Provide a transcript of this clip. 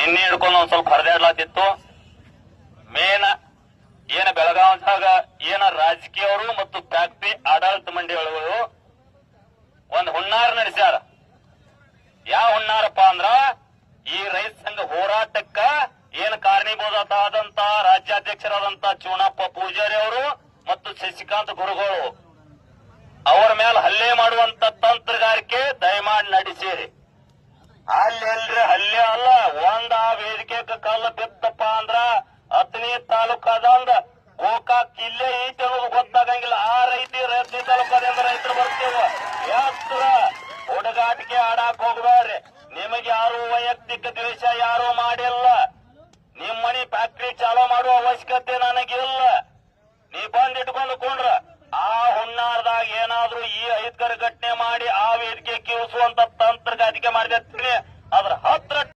ನಿನ್ನೆ ಹಿಡ್ಕೊಂಡು ಒಂದ್ ಸ್ವಲ್ಪ ಹರಿದಾಡ್ಲಾತಿತ್ತು. ಮೇನ್ ಏನ ಬೆಳಗಾವಿದಾಗ ಏನ ರಾಜಕೀಯವರು ಮತ್ತು ಫ್ಯಾಕ್ಟರಿ ಆಡಳಿತ ಮಂಡಳಿಗಳು ಒಂದ್ ಹುನ್ನಾರ ನಡೆಸ್ಯಾರ. ಯಾವ ಹುನ್ನಾರಪ್ಪ ಅಂದ್ರ ಈ ರೈತ ಸಂಘ ಹೋರಾಟಕ್ಕ ಏನ್ ಕಾರಣೀಭೂತರಾದಂತ ರಾಜ್ಯಾಧ್ಯಕ್ಷರಾದಂತ ಚೂಣಪ್ಪ ಪೂಜಾರಿ ಅವರು ಮತ್ತು ಶಶಿಕಾಂತ್ ಗುರುಗಳು ಅವರ ಮೇಲೆ ಹಲ್ಲೆ ಮಾಡುವಂತ ತಂತ್ರಗಾರಿಕೆ ದಯಮಾಡಿ ನಡೆಸಿರಿ. ಅಲ್ಲೆಲ್ರಿ ಹಲ್ಲೆ ಅಲ್ಲ, ಒಂದ ವೇದಿಕೆ ಕಲ್ಲು ಬಿತ್ತಪ್ಪ ಅಂದ್ರ ಹತ್ತನೇ ತಾಲೂಕಾದಂದ ಗೋಕಾಕ್ ಜಿಲ್ಲೆ ಐತಿ ಅನ್ನೋದು ಗೊತ್ತಾಗಂಗಿಲ್ಲ. ಆ ರೈತ ತಾಲೂಕಾದಿಂದ ರೈತರು ಬರ್ತೀವ. ಎತ್ತರ ಹುಡುಗಾಟಿಕೆ ಆಡಾಕ್ ಹೋಗ್ಬೇಡ್ರಿ. ನಿಮಗೆ ಯಾರು ವೈಯಕ್ತಿಕ ದ್ವೇಷ ಯಾರು ಮಾಡಿಲ್ಲ. ನಿಮ್ ಮನಿ ಫ್ಯಾಕ್ಟ್ರಿ ಚಾಲೂ ಮಾಡುವ ಅವಶ್ಯಕತೆ ನನಗಿಲ್ಲ. ನೀ ಬಂದ್ ಇಟ್ಕೊಂಡು ಕೊಂಡ್ರ ಆ ಹುನ್ನಾರದಾಗ ಏನಾದ್ರೂ ಈ ಐದ್ಕರ ಘಟನೆ ಮಾಡಿ ಆ ವೇದಿಕೆ ಕಿವಿಸುವಂತ ತಂತ್ರಗಾರಿಕೆ ಮಾಡಿದ್ರೆ ಅದ್ರ ಹತ್ರ